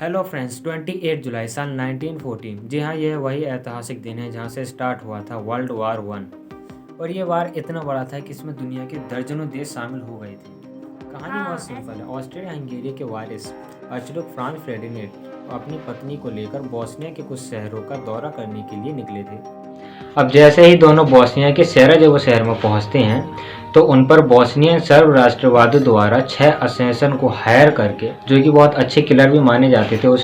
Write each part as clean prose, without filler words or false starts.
Hello friends, 28 जुलाई साल 1914। जी हाँ, यह वही ऐतिहासिक दिन है जहाँ से स्टार्ट हुआ था वर्ल्ड वार वन। और ये वार इतना बड़ा था कि इसमें दुनिया के दर्जनों देश शामिल हो गए थे। कहानी बहुत सिंपल है। ऑस्ट्रिया हंगेरी के वारिस आर्चडुक फ्रांज फेर्डिनेंड अपनी पत्नी को लेकर बोस्निया के कुछ शहरों का दौरा करने के लिए निकले थे। अब जैसे ही दोनों बोस्निया के सराजेवो शहर में पहुंचते हैं तो उन पर बोस्नियन सर्व राष्ट्रवादियों द्वारा 6 असैसन को हायर करके, जो कि बहुत अच्छे किलर भी माने जाते थे उस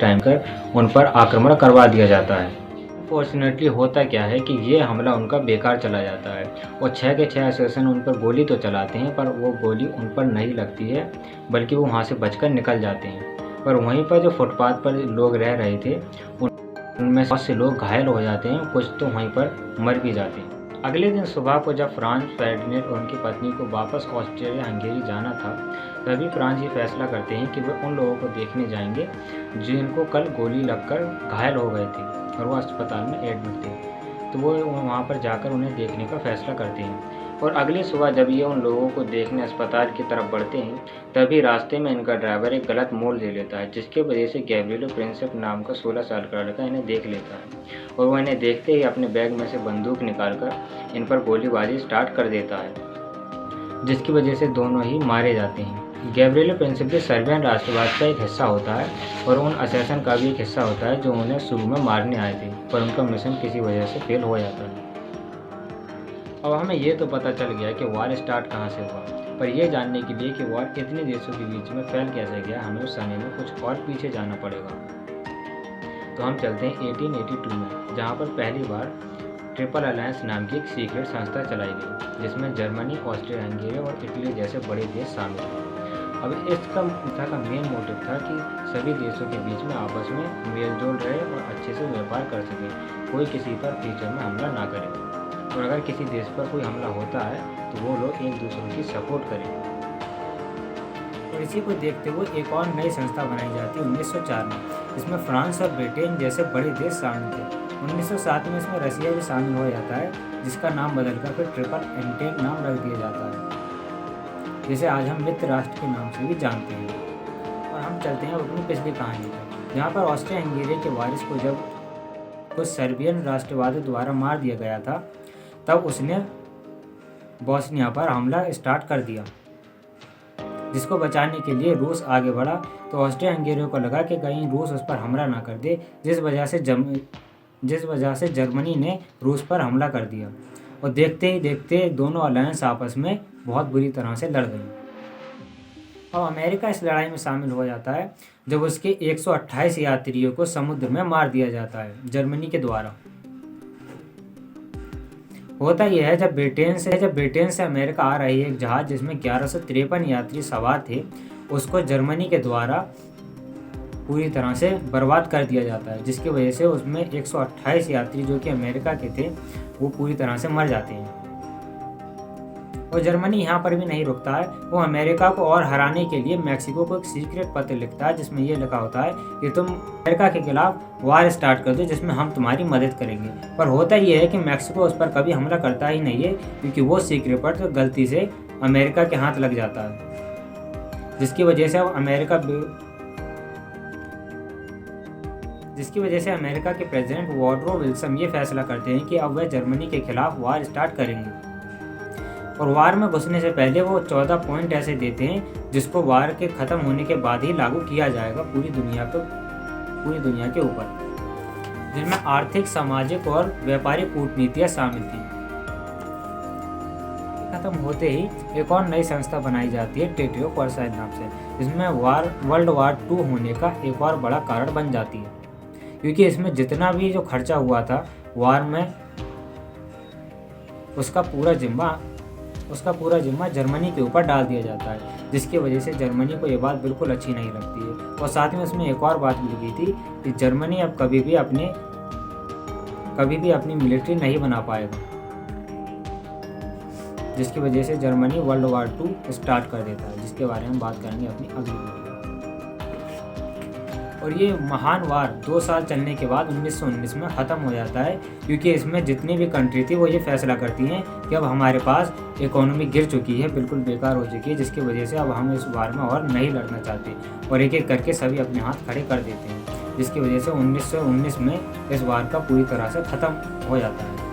टाइम कर, उन पर आक्रमण करवा दिया जाता है। फॉर्चुनेटली होता क्या है कि ये हमला उनका बेकार चला जाता है और 6 के 6 असैसन उन पर गोली तो चलाते हैं, पर वो गोली उन पर नहीं लगती है, बल्कि वो वहाँ से बचकर निकल जाते हैं। पर वहीं पर जो फुटपाथ पर लोग रह रहे थे उनमें बहुत से लोग घायल हो जाते हैं, कुछ तो वहीं पर मर भी जाते हैं। अगले दिन सुबह को जब फ्रांज फेर्डिनेंड और उनकी पत्नी को वापस ऑस्ट्रिया हंगेरी जाना था, तभी फ्रांज ये फैसला करते हैं कि वे उन लोगों को देखने जाएंगे जिनको कल गोली लगकर घायल हो गए थे और वो अस्पताल में एडमिट थे। तो वो वहाँ पर जाकर उन्हें देखने का फैसला करते हैं। और अगली सुबह जब ये उन लोगों को देखने अस्पताल की तरफ बढ़ते हैं, तभी रास्ते में इनका ड्राइवर एक गलत मोड़ ले लेता है, जिसकी वजह से गैब्रिएलो प्रिंसेप नाम का 16 साल का लड़का इन्हें देख लेता है और वो इन्हें देखते ही अपने बैग में से बंदूक निकालकर इन पर गोलीबारी स्टार्ट कर देता है, जिसकी वजह से दोनों ही मारे जाते हैं। गैब्रिएलो प्रिंसेप भी सर्बियन राष्ट्रवाद का एक हिस्सा होता है और उन असैसन का भी एक हिस्सा होता है जो उन्हें शुरू में मारने आए थे, पर उनका मिशन किसी वजह से फेल हो जाता है। अब हमें ये तो पता चल गया कि वार स्टार्ट कहाँ से हुआ, पर यह जानने के लिए कि वार इतने देशों के बीच में फैल कैसे गया, हमें उस समय में कुछ और पीछे जाना पड़ेगा। तो हम चलते हैं 1882 में, जहाँ पर पहली बार ट्रिपल अलायंस नाम की एक सीक्रेट संस्था चलाई गई, जिसमें जर्मनी, ऑस्ट्रिया हंगेरी और इटली जैसे बड़े देश शामिल थे। अब इसका का मेन मोटिव था कि सभी देशों के बीच में आपस में मेलजोल रहे और अच्छे से व्यापार कर सके, कोई किसी पर फ्यूचर में हमला ना करे, और अगर किसी देश पर कोई हमला होता है तो वो लोग एक दूसरे की सपोर्ट करें। और इसी को देखते हुए एक और नई संस्था बनाई जाती है 1904 में, जिसमें फ्रांस और ब्रिटेन जैसे बड़े देश शामिल थे। 1907 में इसमें रसिया भी शामिल हो जाता है, जिसका नाम बदलकर फिर ट्रिपल एंटेंट नाम रख दिया जाता है, जिसे आज हम मित्र राष्ट्र के नाम से भी जानते हैं। और हम चलते हैं अपनी पिछली कहानी पर, जहाँ पर ऑस्ट्रिया हंगेरी के वारिस को जब कुछ सर्बियन राष्ट्रवादियों द्वारा मार दिया गया था, तब उसने बोस्निया पर हमला स्टार्ट कर दिया, जिसको बचाने के लिए रूस आगे बढ़ा। तो ऑस्ट्रिया हंगेरी को लगा कि कहीं रूस उस पर हमला ना कर दे, जिस वजह से जर्मनी ने रूस पर हमला कर दिया और देखते ही देखते दोनों अलायंस आपस में बहुत बुरी तरह से लड़ गई। अब अमेरिका इस लड़ाई में शामिल हो जाता है जब उसके 128 यात्रियों को समुद्र में मार दिया जाता है जर्मनी के द्वारा। होता यह है, जब ब्रिटेन से अमेरिका आ रही एक जहाज जिसमें 1153 यात्री सवार थे, उसको जर्मनी के द्वारा पूरी तरह से बर्बाद कर दिया जाता है, जिसकी वजह से उसमें 128 यात्री जो कि अमेरिका के थे वो पूरी तरह से मर जाते हैं। और जर्मनी यहाँ पर भी नहीं रुकता है, वो अमेरिका को और हराने के लिए मैक्सिको को एक सीक्रेट पत्र लिखता है, जिसमें ये लिखा होता है कि तुम अमेरिका के खिलाफ वार स्टार्ट कर दो, जिसमें हम तुम्हारी मदद करेंगे। पर होता ये है कि मैक्सिको उस पर कभी हमला करता ही नहीं है, क्योंकि वो सीक्रेट पत्र गलती से अमेरिका के हाथ लग जाता है, जिसकी वजह से अमेरिका के प्रेसिडेंट वुडरो विल्सन ये फैसला करते हैं कि अब वह जर्मनी के खिलाफ वार स्टार्ट करेंगे। और वार में घुसने से पहले वो 14 पॉइंट ऐसे देते हैं जिसको वार के ख़त्म होने के बाद ही लागू किया जाएगा पूरी दुनिया के ऊपर, जिनमें आर्थिक, सामाजिक और व्यापारिक कूटनीतियाँ शामिल थी। खत्म होते ही एक और नई संस्था बनाई जाती है ट्रीटी ऑफ वर्साइल नाम से, जिसमें वर्ल्ड वार 2 होने का एक और बड़ा कारण बन जाती है, क्योंकि इसमें जितना भी जो खर्चा हुआ था वार में उसका पूरा जिम्मा जर्मनी के ऊपर डाल दिया जाता है, जिसकी वजह से जर्मनी को ये बात बिल्कुल अच्छी नहीं लगती है। और साथ में उसमें एक और बात भी लिखी थी कि जर्मनी अब कभी भी अपनी मिलिट्री नहीं बना पाएगा, जिसकी वजह से जर्मनी वर्ल्ड वार 2 स्टार्ट कर देता है, जिसके बारे में बात करेंगे अपनी अगली वीडियो। और ये महान वार 2 साल चलने के बाद 1919 में ख़त्म हो जाता है, क्योंकि इसमें जितनी भी कंट्री थी वो ये फैसला करती हैं कि अब हमारे पास इकोनॉमी गिर चुकी है, बिल्कुल बेकार हो चुकी है, जिसकी वजह से अब हम इस वार में और नहीं लड़ना चाहते, और एक एक करके सभी अपने हाथ खड़े कर देते हैं, जिसकी वजह से 1919 में इस वार का पूरी तरह से ख़त्म हो जाता है।